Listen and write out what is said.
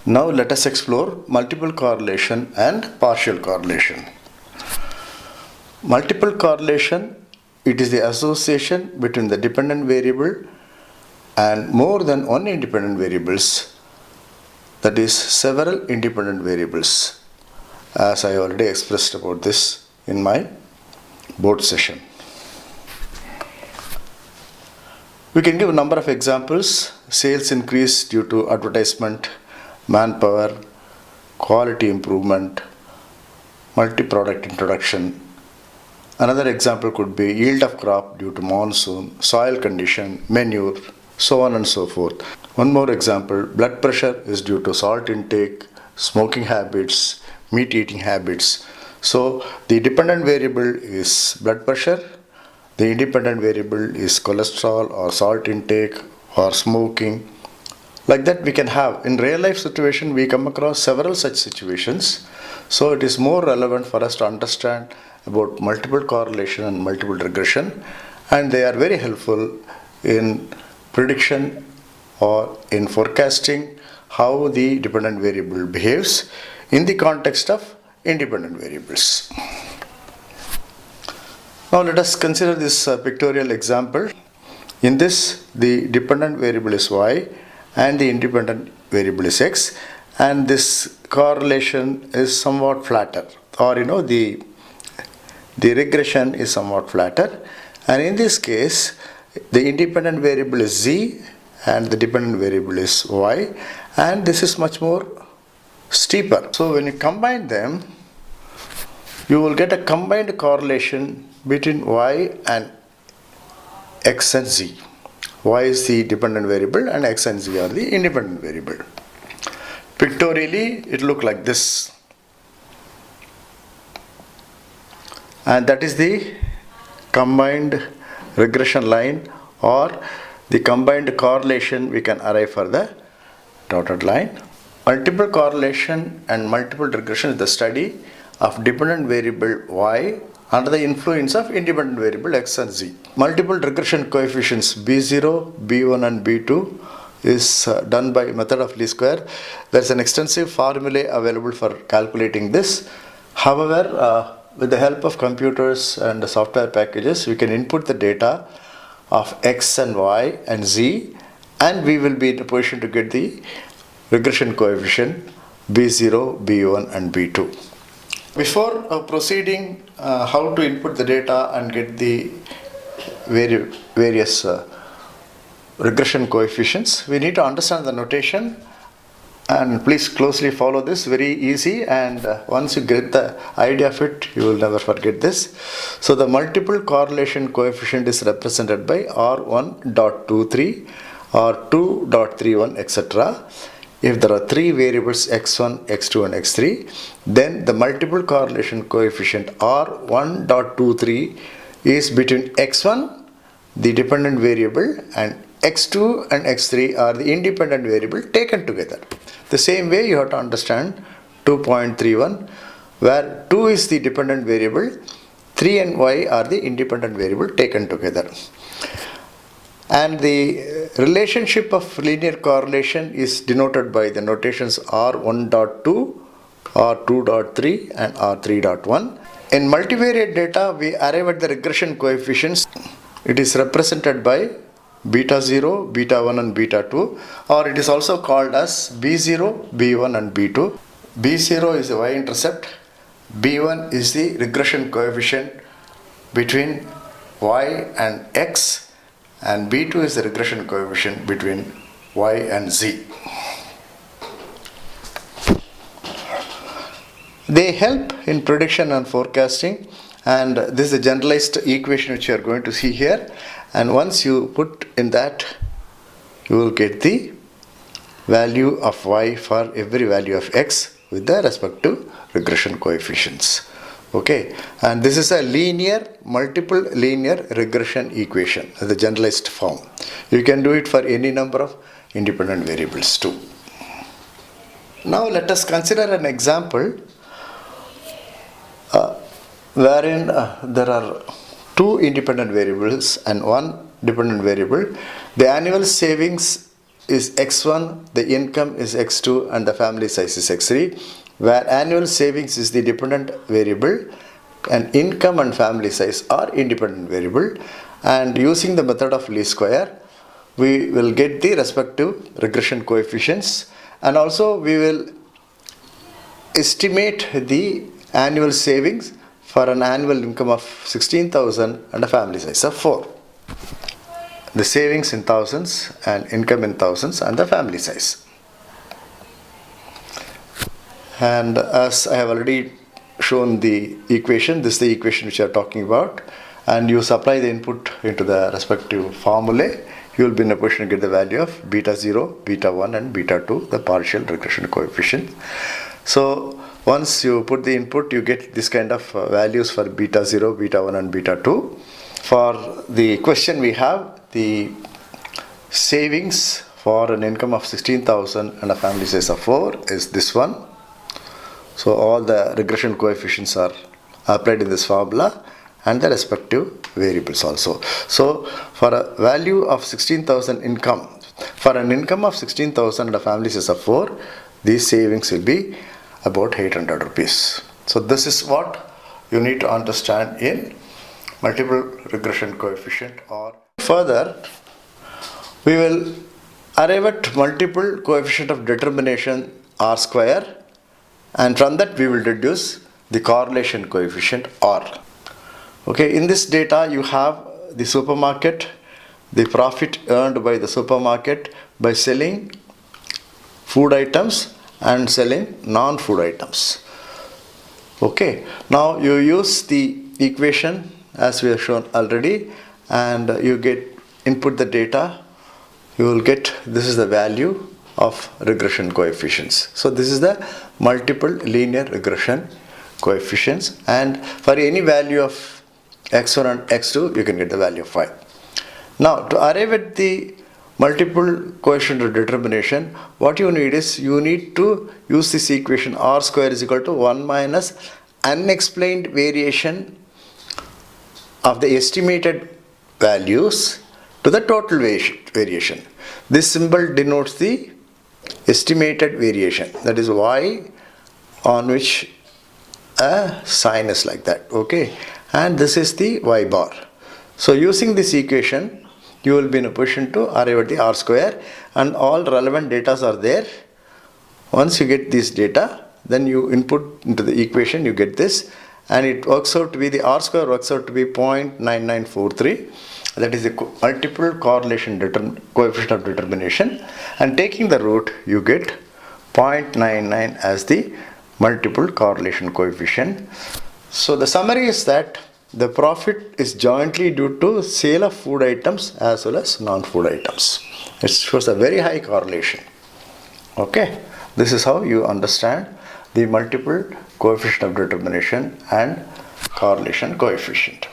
Now let us explore multiple correlation and partial correlation. Multiple correlation, it is the association between the dependent variable and more than one independent variables, that is several independent variables, as I already expressed about this in my board session. We can give a number of examples. Sales increase due to advertisement, manpower, quality improvement, multi-product introduction. Another example could be yield of crop due to monsoon, soil condition, manure, so on and so forth. One more example, blood pressure is due to salt intake, smoking habits, meat eating habits. So the dependent variable is blood pressure, the independent variable is cholesterol or salt intake or smoking. Like that we can have, in real life situation we come across several such situations. So it is more relevant for us to understand about multiple correlation and multiple regression, and they are very helpful in prediction or in forecasting how the dependent variable behaves in the context of independent variables. Now let us consider this pictorial example. In this, the dependent variable is y and the independent variable is x, and this correlation is somewhat flatter, or the regression is somewhat flatter, and in this case the independent variable is z and the dependent variable is y, and this is much more steeper. So when you combine them, you will get a combined correlation between y and x and z. Y is the dependent variable and x and z are the independent variable. Pictorially it looks like this, and that is the combined regression line or the combined correlation we can arrive for the dotted line. Multiple correlation and multiple regression is the study of dependent variable y under the influence of independent variable x and z. Multiple regression coefficients b0, b1 and b2 is done by method of least square. There is an extensive formulae available for calculating this. However, with the help of computers and the software packages, we can input the data of x and y and z, and we will be in a position to get the regression coefficient b0, b1 and b2. Before proceeding how to input the data and get the various regression coefficients, we need to understand the notation, and please closely follow this, very easy, and once you get the idea of it, you will never forget this. So the multiple correlation coefficient is represented by R1.23 or 2.31 etc. If there are three variables x1, x2 and x3, then the multiple correlation coefficient R1.23 is between x1, the dependent variable, and x2 and x3 are the independent variable taken together. The same way you have to understand 2.31, where 2 is the dependent variable, 3 and y are the independent variable taken together. And the relationship of linear correlation is denoted by the notations R1.2, R2.3 and R3.1. In multivariate data, we arrive at the regression coefficients. It is represented by beta 0, beta 1 and beta 2, or it is also called as b0, b1 and b2. b0 is the y-intercept, b1 is the regression coefficient between y and x, and b2 is the regression coefficient between y and z. They help in prediction and forecasting, and this is a generalized equation which you are going to see here, and once you put in that, you will get the value of y for every value of x with the respective regression coefficients. Okay, and this is a multiple linear regression equation, the generalized form. You can do it for any number of independent variables too. Now let us consider an example wherein there are two independent variables and one dependent variable. The annual savings is x1, the income is x2, and the family size is x3, where annual savings is the dependent variable and income and family size are independent variable. And using the method of least square, we will get the respective regression coefficients, and also we will estimate the annual savings for an annual income of 16,000 and a family size of 4. The savings in thousands and income in thousands and the family size. And as I have already shown the equation, this is the equation which I am talking about, and you supply the input into the respective formulae, you will be in a position to get the value of beta 0, beta 1 and beta 2, the partial regression coefficient. So once you put the input, you get this kind of values for beta 0, beta 1 and beta 2. For the question we have, the savings for an income of 16,000 and a family size of 4 is this one. So all the regression coefficients are applied in this formula and the respective variables also. So for a value of 16,000 income, for an income of 16,000 and a family size of 4, these savings will be about 800 rupees. So this is what you need to understand in multiple regression coefficient. Or further, we will arrive at multiple coefficient of determination R square, and from that we will deduce the correlation coefficient R. Okay, in this data you have the supermarket, the profit earned by the supermarket by selling food items and selling non-food items. Okay, now you use the equation as we have shown already, and you input the data, you will get, this is the value of regression coefficients. So this is the multiple linear regression coefficients, and for any value of x1 and x2 you can get the value of 5. Now to arrive at the multiple coefficient of determination, what you need is, you need to use this equation R square is equal to 1 minus unexplained variation of the estimated values to the total variation. This symbol denotes the estimated variation, that is y on which a sign is like that. Okay, and this is the y bar. So using this equation, you will be in a position to arrive at the R square, and all relevant data are there. Once you get this data, then you input into the equation, you get this, and it works out to be, the R square works out to be 0.9943. That is the multiple correlation coefficient of determination, and taking the root you get 0.99 as the multiple correlation coefficient. So the summary is that the profit is jointly due to sale of food items as well as non-food items. It shows a very high correlation. Okay, this is how you understand the multiple coefficient of determination and correlation coefficient.